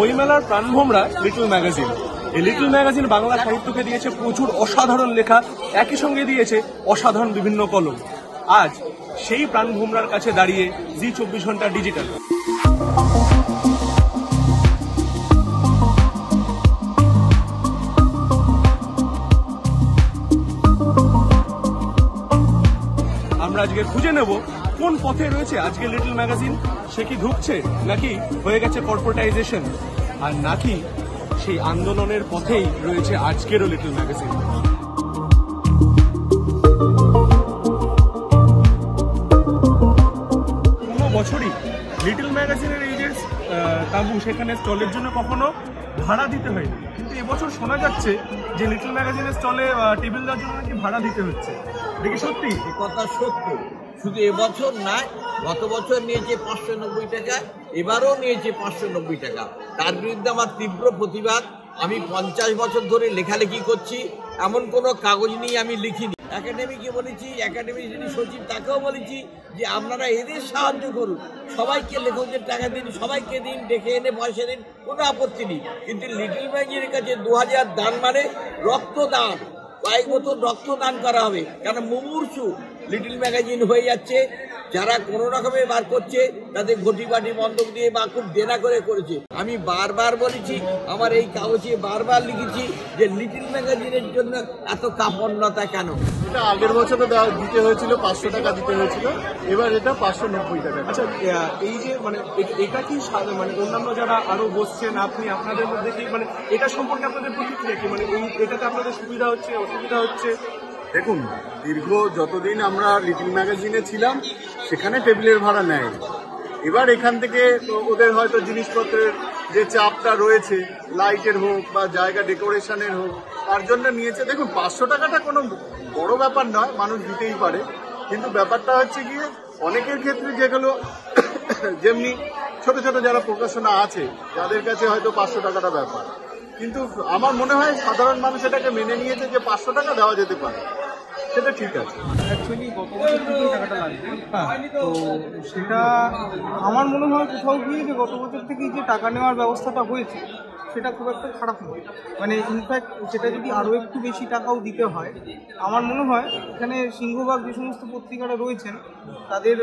বইমেলার প্রাণভোমরা little magazine. এই little magazine Bangla সাহিত্যকে দিয়েছে প্রচুর অসাধারণ লেখা, একই সঙ্গে দিয়েছে অসাধারণ বিভিন্ন কলম। আজ সেই প্রাণভোমরার কাছে দাঁড়িয়ে জি 24 ঘন্টা ডিজিটাল। আমরা আজকে খুঁজে নেব কোন পথে রয়েছে আজকে লিটল ম্যাগাজিন। সে কি ঢুকছে, নাকি হয়ে গেছে কর্পোরেটাইজেশন, আর নাকি সেই আন্দোলনের পথেই রয়েছে আজকেরও লিটল ম্যাগাজিন। কোনো বছরই লিটল ম্যাগাজিনের এই যে তাঁবু, সেখানে স্টলের জন্য কখনো ভাড়া দিতে হয়নি, কিন্তু এবছর শোনা যাচ্ছে যে লিটল ম্যাগাজিনের স্টলে টেবিল দেওয়ার জন্য নাকি ভাড়া দিতে হচ্ছে। দেখি সত্যি কথা সত্য। শুধু এবছর নয়, গত বছর নিয়েছে 590 টাকা, এবারও নিয়েছে 590 টাকা। তার বিরুদ্ধে আমার তীব্র প্রতিবাদ। আমি 50 বছর ধরে লেখালেখি করছি, এমন কোনো কাগজ নিয়ে আমি লিখিনি। একাডেমিকে বলেছি, একাডেমির যিনি সচিব তাকেও বলেছি যে আপনারা এদের সাহায্য করুন, সবাইকে লেখকদের টাকা দিন, সবাইকে দিন, ডেকে এনে পয়সা দিন, কোনো আপত্তি নেই। কিন্তু লিটল ম্যাগাজিনের কাছে 2000 দান মানে রক্তদান। কয়েক বোতল রক্তদান করা হবে, কারণ মুমূর্ষু লিটল ম্যাগাজিন হয়ে যাচ্ছে। যারা কোনো রকমে বার করছে তাদের ঘটি বাটি বন্ধক দিয়ে বা খুব দেনা করে করেছে। আমি বারবার বলেছি, আমার এই কাগজে বারবার লিখেছি যে লিটল ম্যাগাজিনের জন্য এত কাপন্নতা কেন। এটা আগের বছরও দিতে হয়েছিল, 500 টাকা দিতে হয়েছিল, এবার এটা 590 টাকা। আচ্ছা, এই যে মানে এটা কি মানে অন্যান্য যারা আরো বসছেন, আপনাদের মধ্যে কি মানে এটা সম্পর্কে আপনাদের প্রতিক্রিয়া কি? মানে এটাতে আপনাদের সুবিধা হচ্ছে, অসুবিধা হচ্ছে? দেখুন, দীর্ঘ যতদিন আমরা লিটল ম্যাগাজিনে ছিলাম সেখানে টেবিলের ভাড়া নেয়। এবার এখান থেকে ওদের হয়তো জিনিসপত্রের যে চাপটা রয়েছে, লাইটের হোক বা জায়গা ডেকোরেশনের হোক, তার জন্য নিয়েছে। দেখুন, 500 টাকাটা কোনো বড় ব্যাপার নয়, মানুষ দিতেই পারে। কিন্তু ব্যাপারটা হচ্ছে গিয়ে অনেকের ক্ষেত্রে যেগুলো যেমনি ছোট ছোট যারা প্রকাশনা আছে, যাদের কাছে হয়তো 500 টাকাটা ব্যাপার, কিন্তু আমার মনে হয় সাধারণ মানুষ এটাকে মেনে নিয়েছে যে 500 টাকা দেওয়া যেতে পারে, সেটা ঠিক আছে। অ্যাকচুয়ালি গত বছর থেকেই টাকাটা লাগবে, তো সেটা আমার মনে হয় কোথাও গিয়ে যে গত বছর থেকেই যে টাকা নেওয়ার ব্যবস্থাটা হয়েছে সেটা খুব একটা খারাপ নয়। মানে ইনফ্যাক্ট সেটা যদি আরও একটু বেশি টাকাও দিতে হয়, আমার মনে হয় এখানে সিংহভাগ যে সমস্ত পত্রিকারা রয়েছেন তাদের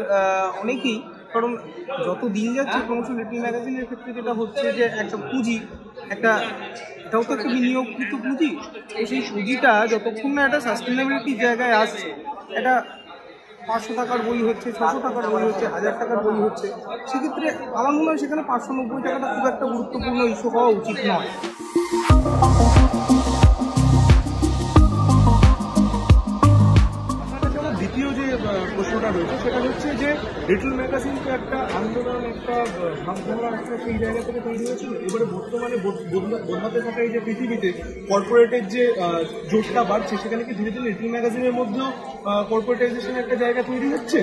অনেকেই, কারণ যত দিন যাচ্ছে ক্রমশ লিটল ম্যাগাজিনের ক্ষেত্রে যেটা হচ্ছে যে একটা পুঁজি, এটাও তো একটা বিনিয়োগকৃত পুঁজি, তো সেই পুঁজিটা যতক্ষণ না একটা সাস্টেনেবিলিটির জায়গায় আসছে, এটা 500 টাকার বই হচ্ছে, 600 টাকার বই হচ্ছে, 1000 টাকার বই হচ্ছে, সেক্ষেত্রে আমার মনে হয় সেখানে 590 টাকাটা খুব একটা গুরুত্বপূর্ণ ইস্যু হওয়া উচিত নয়। দ্বিতীয় যে প্রশ্নটা রয়েছে সেটা হচ্ছে যে লিটল ম্যাগাজিন তো একটা আন্দোলন, একটা ভাবধারা, একটা সেই জায়গা থেকে তৈরি হয়েছিল। এবারে বর্তমানে বদলাতে থাকা এই যে পৃথিবীতে কর্পোরেটের যে জোরটা বাড়ছে, সেখানে কি ধীরে ধীরে লিটল ম্যাগাজিনের মধ্যেও কর্পোরেটাইজেশনের একটা জায়গা তৈরি হচ্ছে?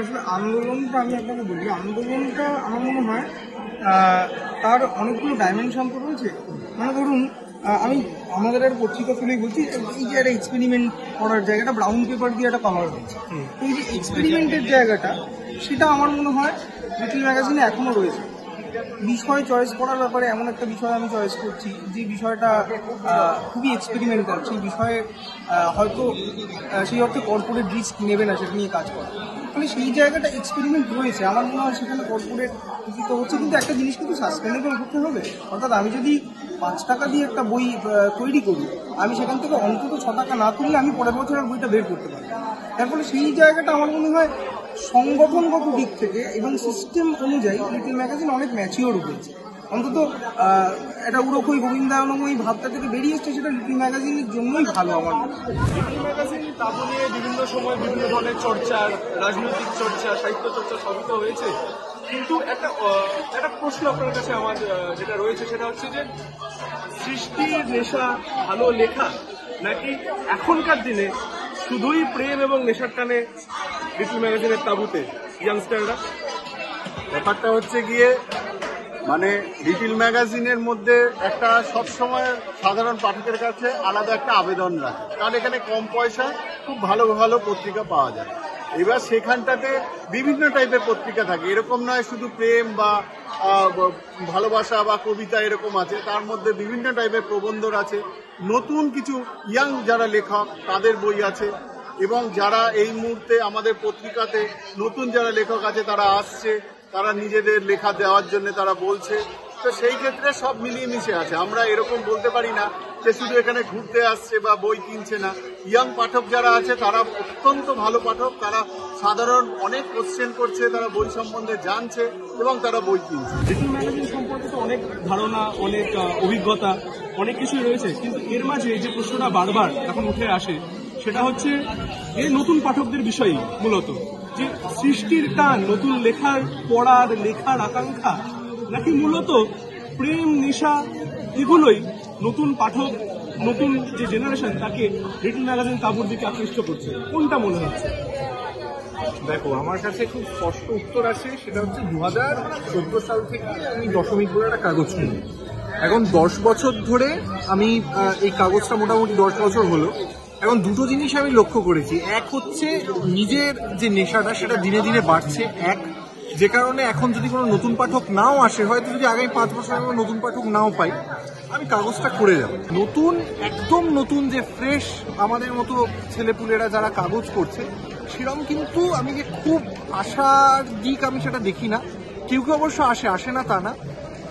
আসলে আন্দোলনটা আমি আপনাকে বলি, আন্দোলনটা আমার মনে হয় তার অনেকগুলো ডাইমেনশন তো রয়েছে। মানে ধরুন, আমি আমাদের একটা পত্রিকা খুলেই বলছি, এই যে একটা এক্সপেরিমেন্ট করার জায়গাটা ব্রাউন পেপার দিয়ে একটা কভার হচ্ছে, এই যে এক্সপেরিমেন্টের জায়গাটা, সেটা আমার মনে হয় লিটল ম্যাগাজিনে এখনও রয়েছে। বিষয় চয়েস করার ব্যাপারে এমন একটা বিষয় আমি চয়েস করছি যে বিষয়টা খুবই এক্সপেরিমেন্টাল, সেই বিষয়ে হয়তো সেই অর্থে কর্পোরেট রিস্ক নেবে না সেটা নিয়ে কাজ করা। মানে সেই জায়গাটা এক্সপেরিমেন্ট রয়েছে, আমার মনে হয় সেখানে কর্পোরেট উপকৃত হচ্ছে। কিন্তু একটা জিনিস কিন্তু সাস্টেনেবল করতে হবে, অর্থাৎ আমি যদি 5 টাকা দিয়ে একটা বই তৈরি করি, আমি সেখান থেকে অন্তত 6 টাকা না তুললে আমি পরের বছরের বইটা বের করতে পারি। তার ফলে সেই জায়গাটা আমার মনে হয় সংগঠনগত দিক থেকে এবং সিস্টেম অনুযায়ী লিটল ম্যাগাজিন অনেক ম্যাচিওর হয়েছে। অন্তত একটা উড়োখই গোবিন্দায়নময়ী ভাবটা থেকে বেরিয়ে এসছে, সেটা লিটল ম্যাগাজিনের জন্যই ভালো। আমার লিটল ম্যাগাজিন তাবু নিয়ে বিভিন্ন সময় বিভিন্ন ধরনের চর্চা, রাজনৈতিক চর্চা, সাহিত্য চর্চা সবই তো হয়েছে। কিন্তু একটা প্রশ্ন আপনার কাছে আমার যেটা রয়েছে সেটা হচ্ছে যে সৃষ্টির নেশা, ভালো লেখা, নাকি এখনকার দিনে শুধুই প্রেম এবং নেশার টানে লিটল ম্যাগাজিনের তাবুতে ইয়াংস্টাররা? ব্যাপারটা হচ্ছে গিয়ে মানে লিটল ম্যাগাজিনের মধ্যে একটা সবসময় সাধারণ পাঠকের কাছে আলাদা একটা আবেদন রাখে, কারণ এখানে কম পয়সায় খুব ভালো ভালো পত্রিকা পাওয়া যায়। এবার সেখানটাতে বিভিন্ন টাইপের পত্রিকা থাকে, এরকম নয় শুধু প্রেম বা ভালোবাসা বা কবিতা এরকম আছে, তার মধ্যে বিভিন্ন টাইপের প্রবন্ধ আছে, নতুন কিছু ইয়াং যারা লেখক তাদের বই আছে, এবং যারা এই মুহূর্তে আমাদের পত্রিকাতে নতুন যারা লেখক আছে তারা আসছে, তারা নিজেদের লেখা দেওয়ার জন্য তারা বলছে। তো সেই ক্ষেত্রে সব মিলিয়ে মিশে আছে। আমরা এরকম বলতে পারি না যে শুধু এখানে ঘুরতে আসছে বা বই কিনছে না। ইয়াং পাঠক যারা আছে তারা অত্যন্ত ভালো পাঠক, তারা সাধারণ অনেক কোশ্চেন করছে, তারা বই সম্বন্ধে জানছে এবং তারা বই কিনছে। লিটল ম্যাগাজিন সম্পর্কে তো অনেক ধারণা, অনেক অভিজ্ঞতা, অনেক কিছুই রয়েছে, কিন্তু এর মাঝে যে প্রশ্নটা বারবার এখন উঠে আসে সেটা হচ্ছে এই নতুন পাঠকদের বিষয়ে, মূলত যে সৃষ্টির টান, নতুন লেখার পড়ার লেখার আকাঙ্ক্ষা, নাকি মূলত প্রেম নেশা, এগুলোই নতুন পাঠক, নতুন যে জেনারেশন তাকে লিটল ম্যাগাজিন তাঁবুর দিকে আকৃষ্ট করছে? কোনটা মনে হচ্ছে? দেখো, আমার কাছে খুব স্পষ্ট উত্তর আছে, সেটা হচ্ছে 2014 সাল থেকে আমি দশমিক বলে একটা কাগজ কিনি। এখন 10 বছর ধরে আমি এই কাগজটা মোটামুটি 10 বছর হলো। এখন দুটো জিনিস আমি লক্ষ্য করেছি। এক হচ্ছে নিজের যে নেশাটা সেটা দিনে দিনে বাড়ছে, এক যে কারণে এখন যদি কোনো নতুন পাঠক নাও আসে, হয়তো যদি আগামী 5 বছর আমরা নতুন পাঠক নাও পাই, আমি কাগজটা করে যাব। নতুন, একদম নতুন যে ফ্রেশ আমাদের মতো ছেলেপুলেরা যারা কাগজ করছে, সেরকম কিন্তু আমি যে খুব আশার দিক আমি সেটা দেখি না। কেউ কেউ অবশ্য আসে না তা না,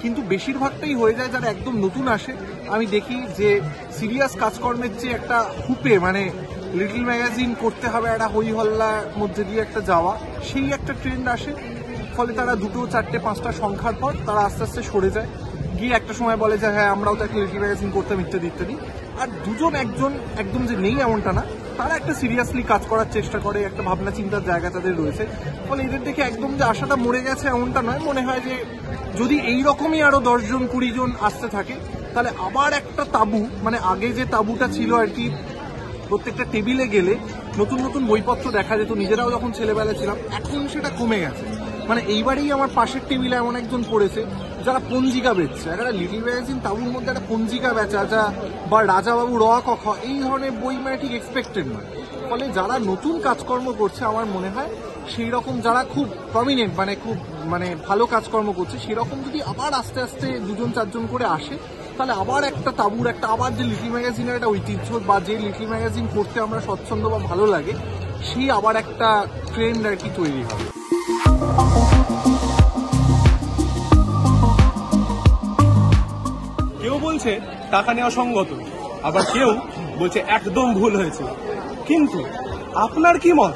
কিন্তু বেশিরভাগটাই হয়ে যায় যারা একদম নতুন আসে। আমি দেখি যে সিরিয়াস কাজকর্মের চেয়ে একটা হুপে, মানে লিটল ম্যাগাজিন করতে হবে একটা হই হল্লার মধ্যে দিয়ে একটা যাওয়া, সেই একটা ট্রেন্ড আসে। ফলে তারা 2, 4, 5টা সংখ্যার পর তারা আস্তে আস্তে সরে যায়, গিয়ে একটা সময় বলে যে হ্যাঁ আমরাও তো একটা লিটল ম্যাগাজিন করতাম ইত্যাদি ইত্যাদি। আর দুজন একজন একদম যে নেই এমনটা না, তারা একটা সিরিয়াসলি কাজ করার চেষ্টা করে, একটা ভাবনা চিন্তার জায়গা তাদের রয়েছে। ফলে এদের দেখে একদম যে আশাটা মরে গেছে এমনটা নয়। মনে হয় যে যদি এইরকমই আরো 10 জন 20 জন আসতে থাকে, তাহলে আবার একটা তাঁবু, মানে আগে যে তাঁবুটা ছিল আর কি, প্রত্যেকটা টেবিলে গেলে নতুন নতুন বইপত্র দেখা যেত, নিজেরাও যখন ছেলেবেলা ছিলাম, এখন সেটা কমে গেছে। মানে এইবারেই আমার পাশের টেবিলে এমন একজন পড়েছে যারা পঞ্জিকা বেচছে। একটা লিটল ম্যাগাজিন তাঁবুর মধ্যে একটা পঞ্জিকা বেচা, যা বা রাজাবাবু র ক খ, এই ধরনের বই মানে ঠিক এক্সপেক্টেড নয়। ফলে যারা নতুন কাজকর্ম করছে, আমার মনে হয় সেই রকম যারা খুব প্রমিনেন্ট, মানে খুব ভালো কাজকর্ম করছে, সেরকম যদি আবার আস্তে আস্তে 2 জন 4 জন করে আসে, তাহলে আবার একটা তাঁবুর একটা, আবার যে লিটল ম্যাগাজিনের একটা ঐতিহ্য বা যে লিটল ম্যাগাজিন করতে আমরা স্বচ্ছন্দ বা ভালো লাগে, সেই আবার একটা ট্রেন্ড আর কি তৈরি হবে। কেউ বলছে টাকা নেওয়া সঙ্গত, আবার কেউ বলছে একদম ভুল হয়েছে। কিন্তু আপনার কি মত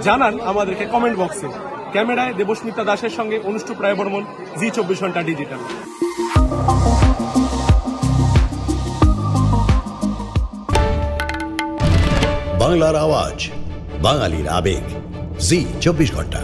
জানান আমাদেরকে কমেন্ট বক্সে। ক্যামেরায় দেবস্মিতা দাসের সঙ্গে অনুষ্ঠুপ রায় বর্মন, জি 24 ঘন্টা ডিজিটাল। বাংলার আওয়াজ, বাঙালির আবেগ, জি 24 ঘন্টা।